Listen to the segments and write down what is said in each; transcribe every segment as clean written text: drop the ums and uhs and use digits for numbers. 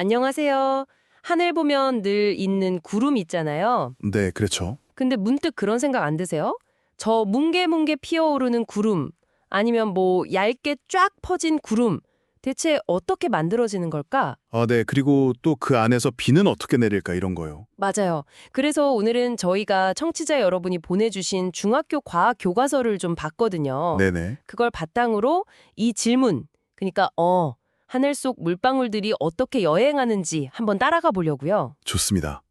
안녕하세요. 하늘 보면 늘 있는 구름 있잖아요. 네, 그렇죠. 근데 문득 그런 생각 안 드세요? 저 뭉게뭉게 피어오르는 구름, 아니면 뭐 얇게 쫙 퍼진 구름, 대체 어떻게 만들어지는 걸까? 네. 그리고 또 그 안에서 비는 어떻게 내릴까 이런 거요. 맞아요. 그래서 오늘은 저희가 청취자 여러분이 보내주신 중학교 과학 교과서를 좀 봤거든요. 네네. 그걸 바탕으로 이 질문, 그러니까 하늘 속 물방울들이 어떻게 여행하는지 한번 따라가 보려고요. 좋습니다.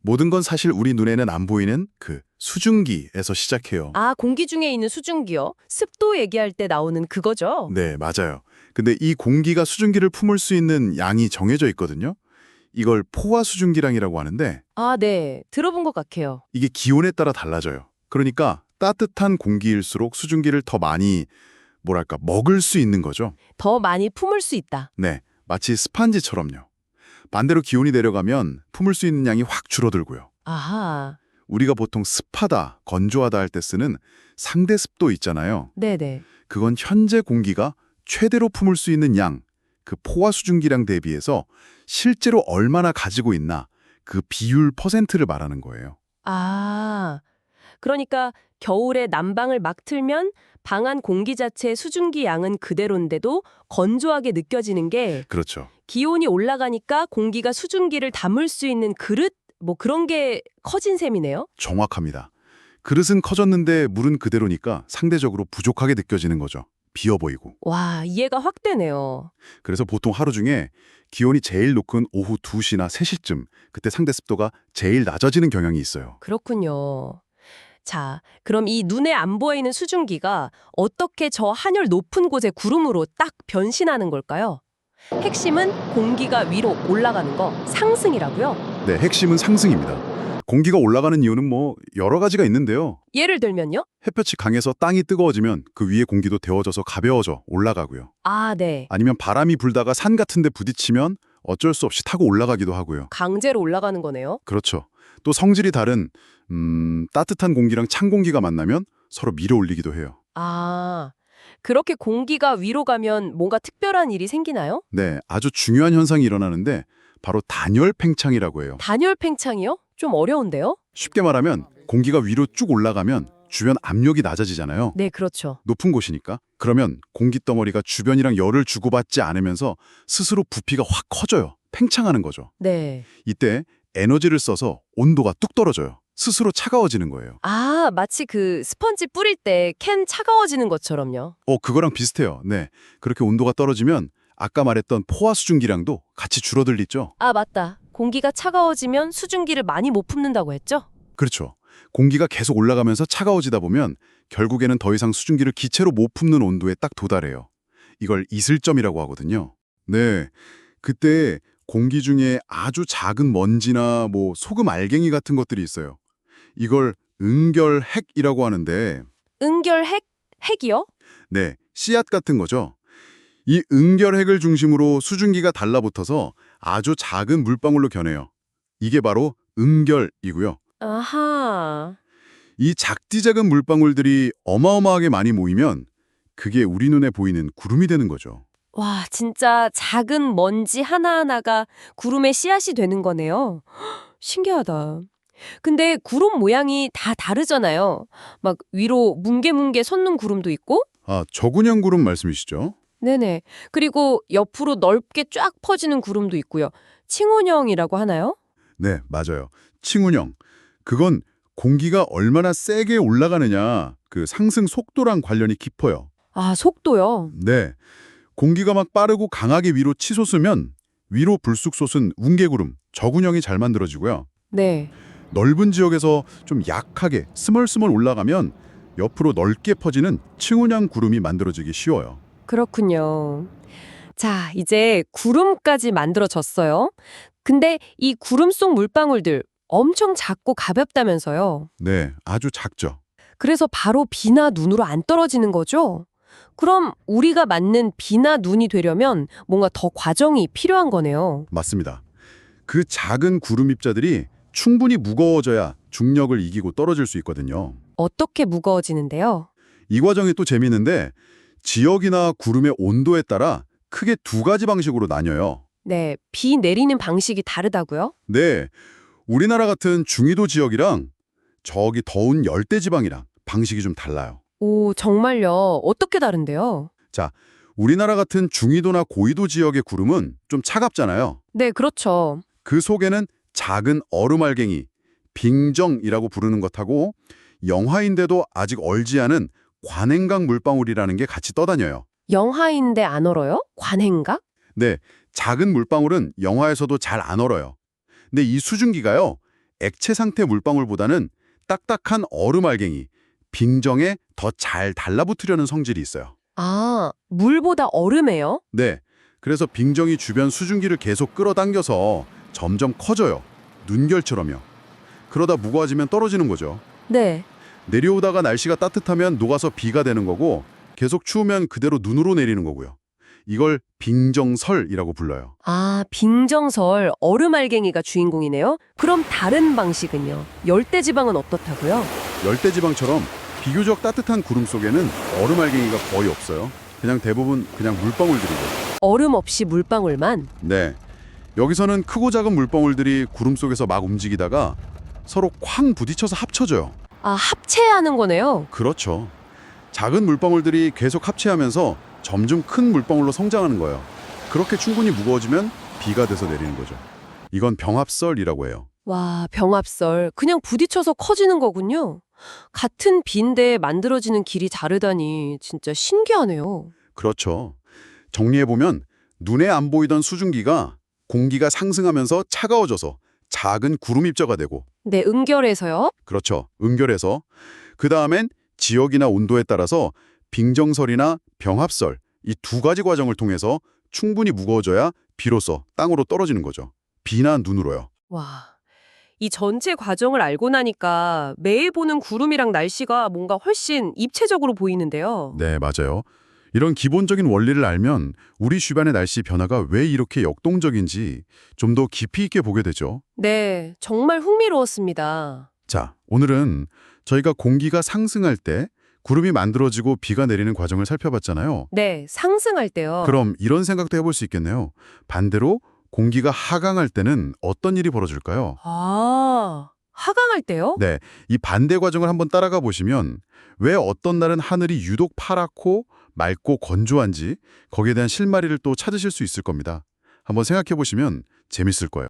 모든 건 사실 우리 눈에는 안 보이는 그 수증기에서 시작해요. 아, 공기 중에 있는 수증기요? 습도 얘기할 때 나오는 그거죠? 네, 맞아요. 근데 이 공기가 수증기를 품을 수 있는 양이 정해져 있거든요. 이걸 포화 수증기량이라고 하는데 아, 네. 들어본 것 같아요. 이게 기온에 따라 달라져요. 그러니까 따뜻한 공기일수록 수증기를 더 많이 먹을 수 있는 거죠. 더 많이 품을 수 있다. 네, 마치 스판지처럼요. 반대로 기온이 내려가면 품을 수 있는 양이 확 줄어들고요. 아하. 우리가 보통 습하다, 건조하다 할 때 쓰는 상대 습도 있잖아요. 네네. 그건 현재 공기가 최대로 품을 수 있는 양, 그 포화 수증기량 대비해서 실제로 얼마나 가지고 있나, 그 비율 퍼센트를 말하는 거예요. 아, 그러니까 겨울에 난방을 막 틀면 방 안 공기 자체의 수증기 양은 그대로인데도 건조하게 느껴지는 게 그렇죠. 기온이 올라가니까 공기가 수증기를 담을 수 있는 그릇? 뭐 그런 게 커진 셈이네요? 정확합니다. 그릇은 커졌는데 물은 그대로니까 상대적으로 부족하게 느껴지는 거죠. 비어 보이고. 와, 이해가 확 되네요. 그래서 보통 하루 중에 기온이 제일 높은 오후 2시나 3시쯤, 그때 상대 습도가 제일 낮아지는 경향이 있어요. 그렇군요. 자, 그럼 이 눈에 안 보이는 수증기가 어떻게 저 하늘 높은 곳의 구름으로 딱 변신하는 걸까요? 핵심은 공기가 위로 올라가는 거, 상승이라고요? 네, 핵심은 상승입니다. 공기가 올라가는 이유는 여러 가지가 있는데요. 예를 들면요? 햇볕이 강해서 땅이 뜨거워지면 그 위에 공기도 데워져서 가벼워져 올라가고요. 아, 네. 아니면 바람이 불다가 산 같은 데 부딪히면 어쩔 수 없이 타고 올라가기도 하고요. 강제로 올라가는 거네요. 그렇죠. 또 성질이 다른 따뜻한 공기랑 찬 공기가 만나면 서로 밀어올리기도 해요. 아, 그렇게 공기가 위로 가면 뭔가 특별한 일이 생기나요? 네, 아주 중요한 현상이 일어나는데 바로 단열 팽창이라고 해요. 단열 팽창이요? 좀 어려운데요? 쉽게 말하면 공기가 위로 쭉 올라가면 주변 압력이 낮아지잖아요. 네, 그렇죠. 높은 곳이니까. 그러면 공기 덩어리가 주변이랑 열을 주고받지 않으면서 스스로 부피가 확 커져요. 팽창하는 거죠. 네. 이때 에너지를 써서 온도가 뚝 떨어져요. 스스로 차가워지는 거예요. 아, 마치 그 스펀지 뿌릴 때 캔 차가워지는 것처럼요. 그거랑 비슷해요. 네. 그렇게 온도가 떨어지면 아까 말했던 포화 수증기량도 같이 줄어들리죠. 아, 맞다. 공기가 차가워지면 수증기를 많이 못 품는다고 했죠? 그렇죠. 공기가 계속 올라가면서 차가워지다 보면 결국에는 더 이상 수증기를 기체로 못 품는 온도에 딱 도달해요. 이걸 이슬점이라고 하거든요. 네. 그때 공기 중에 아주 작은 먼지나 소금 알갱이 같은 것들이 있어요. 이걸 응결핵이라고 하는데 응결핵? 핵이요? 네, 씨앗 같은 거죠. 이 응결핵을 중심으로 수증기가 달라붙어서 아주 작은 물방울로 겨내요. 이게 바로 응결이고요. 아하. 이 작디 작은 물방울들이 어마어마하게 많이 모이면 그게 우리 눈에 보이는 구름이 되는 거죠. 와, 진짜 작은 먼지 하나하나가 구름의 씨앗이 되는 거네요. 신기하다. 근데 구름 모양이 다 다르잖아요. 막 위로 뭉게뭉게 솟는 구름도 있고, 아, 저군형 구름 말씀이시죠? 네네. 그리고 옆으로 넓게 쫙 퍼지는 구름도 있고요. 칭혼형이라고 하나요? 네, 맞아요. 칭운형. 그건 공기가 얼마나 세게 올라가느냐, 그 상승 속도랑 관련이 깊어요. 아, 속도요? 네. 공기가 막 빠르고 강하게 위로 치솟으면 위로 불쑥 솟은 웅계구름, 저군형이 잘 만들어지고요. 네. 넓은 지역에서 좀 약하게 스멀스멀 올라가면 옆으로 넓게 퍼지는 층운형 구름이 만들어지기 쉬워요. 그렇군요. 자, 이제 구름까지 만들어졌어요. 근데 이 구름 속 물방울들 엄청 작고 가볍다면서요. 네, 아주 작죠. 그래서 바로 비나 눈으로 안 떨어지는 거죠? 그럼 우리가 맞는 비나 눈이 되려면 뭔가 더 과정이 필요한 거네요. 맞습니다. 그 작은 구름 입자들이 충분히 무거워져야 중력을 이기고 떨어질 수 있거든요. 어떻게 무거워지는데요? 이 과정이 또 재미있는데 지역이나 구름의 온도에 따라 크게 두 가지 방식으로 나뉘어요. 네, 비 내리는 방식이 다르다고요? 네, 우리나라 같은 중위도 지역이랑 저기 더운 열대지방이랑 방식이 좀 달라요. 오, 정말요? 어떻게 다른데요? 자, 우리나라 같은 중위도나 고위도 지역의 구름은 좀 차갑잖아요. 네, 그렇죠. 그 속에는 작은 얼음알갱이, 빙정이라고 부르는 것하고 영하인데도 아직 얼지 않은 관행각 물방울이라는 게 같이 떠다녀요. 영하인데 안 얼어요? 관행각? 네, 작은 물방울은 영하에서도 잘 안 얼어요. 근데 이 수증기가요, 액체 상태 물방울보다는 딱딱한 얼음알갱이, 빙정에 더 잘 달라붙으려는 성질이 있어요. 아, 물보다 얼음에요? 네, 그래서 빙정이 주변 수증기를 계속 끌어당겨서 점점 커져요. 눈결처럼요. 그러다 무거워지면 떨어지는 거죠. 네. 내려오다가 날씨가 따뜻하면 녹아서 비가 되는 거고 계속 추우면 그대로 눈으로 내리는 거고요. 이걸 빙정설이라고 불러요. 아, 빙정설, 얼음알갱이가 주인공이네요? 그럼 다른 방식은요? 열대지방은 어떻다고요? 열대지방처럼 비교적 따뜻한 구름 속에는 얼음알갱이가 거의 없어요. 그냥 대부분 그냥 물방울들이고. 얼음 없이 물방울만? 네. 여기서는 크고 작은 물방울들이 구름 속에서 막 움직이다가 서로 쾅 부딪혀서 합쳐져요. 아, 합체하는 거네요? 그렇죠. 작은 물방울들이 계속 합체하면서 점점 큰 물방울로 성장하는 거예요. 그렇게 충분히 무거워지면 비가 돼서 내리는 거죠. 이건 병합설이라고 해요. 와, 병합설. 그냥 부딪혀서 커지는 거군요. 같은 비인데 만들어지는 길이 다르다니 진짜 신기하네요. 그렇죠. 정리해보면 눈에 안 보이던 수증기가 공기가 상승하면서 차가워져서 작은 구름 입자가 되고, 네, 응결에서요? 그렇죠. 응결해서 그 다음엔 지역이나 온도에 따라서 빙정설이나 병합설 이 두 가지 과정을 통해서 충분히 무거워져야 비로소 땅으로 떨어지는 거죠. 비나 눈으로요. 와, 이 전체 과정을 알고 나니까 매일 보는 구름이랑 날씨가 뭔가 훨씬 입체적으로 보이는데요. 네, 맞아요. 이런 기본적인 원리를 알면 우리 주변의 날씨 변화가 왜 이렇게 역동적인지 좀 더 깊이 있게 보게 되죠. 네, 정말 흥미로웠습니다. 자, 오늘은 저희가 공기가 상승할 때 구름이 만들어지고 비가 내리는 과정을 살펴봤잖아요. 네, 상승할 때요. 그럼 이런 생각도 해볼 수 있겠네요. 반대로 공기가 하강할 때는 어떤 일이 벌어질까요? 아, 하강할 때요? 네, 이 반대 과정을 한번 따라가 보시면 왜 어떤 날은 하늘이 유독 파랗고 맑고 건조한지 거기에 대한 실마리를 또 찾으실 수 있을 겁니다. 한번 생각해 보시면 재밌을 거예요.